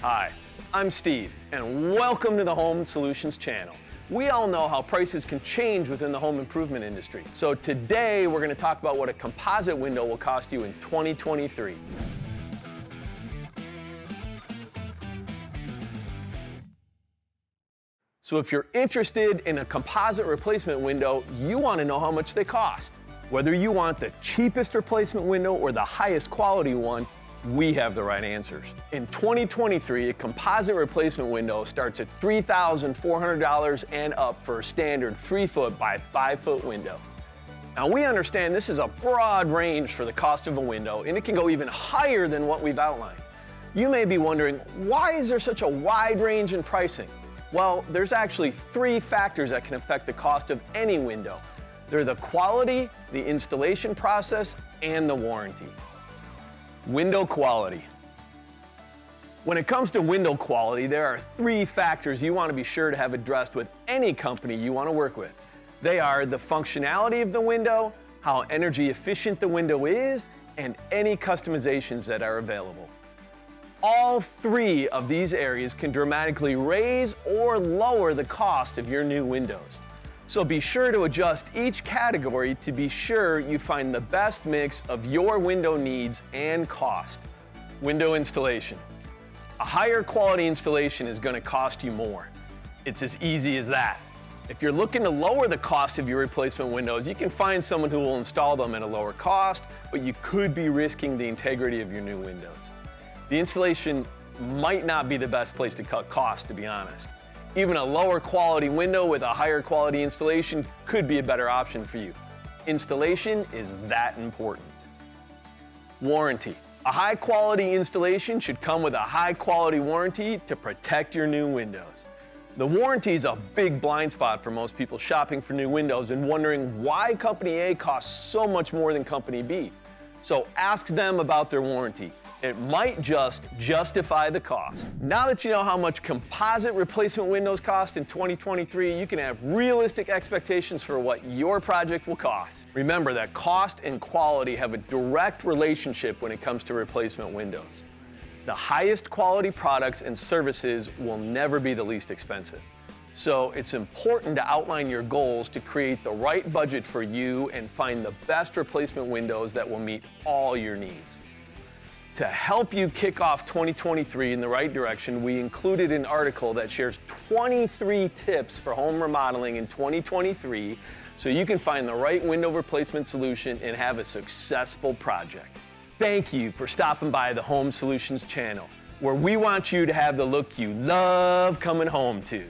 Hi, I'm Steve, and welcome to the Home Solutions channel. We all know how prices can change within the home improvement industry. So today we're going to talk about what a composite window will cost you in 2023. So if you're interested in a composite replacement window, you want to know how much they cost. Whether you want the cheapest replacement window or the highest quality one, we have the right answers. In 2023, a composite replacement window starts at $3,400 and up for a standard 3-foot by 5-foot window. Now we understand this is a broad range for the cost of a window, and it can go even higher than what we've outlined. You may be wondering, why is there such a wide range in pricing? Well, there's actually 3 factors that can affect the cost of any window. They're the quality, the installation process, and the warranty. Window quality. When it comes to window quality, there are 3 factors you want to be sure to have addressed with any company you want to work with. They are the functionality of the window, how energy efficient the window is, and any customizations that are available. All 3 of these areas can dramatically raise or lower the cost of your new windows. So be sure to adjust each category to be sure you find the best mix of your window needs and cost. Window installation. A higher quality installation is going to cost you more. It's as easy as that. If you're looking to lower the cost of your replacement windows, you can find someone who will install them at a lower cost, but you could be risking the integrity of your new windows. The installation might not be the best place to cut costs, to be honest. Even a lower quality window with a higher quality installation could be a better option for you. Installation is that important. Warranty. A high quality installation should come with a high quality warranty to protect your new windows. The warranty is a big blind spot for most people shopping for new windows and wondering why Company A costs so much more than Company B. So ask them about their warranty. It might just justify the cost. Now that you know how much composite replacement windows cost in 2023, you can have realistic expectations for what your project will cost. Remember that cost and quality have a direct relationship when it comes to replacement windows. The highest quality products and services will never be the least expensive. So it's important to outline your goals to create the right budget for you and find the best replacement windows that will meet all your needs. To help you kick off 2023 in the right direction, we included an article that shares 23 tips for home remodeling in 2023 so you can find the right window replacement solution and have a successful project. Thank you for stopping by the Home Solutions channel, where we want you to have the look you love coming home to.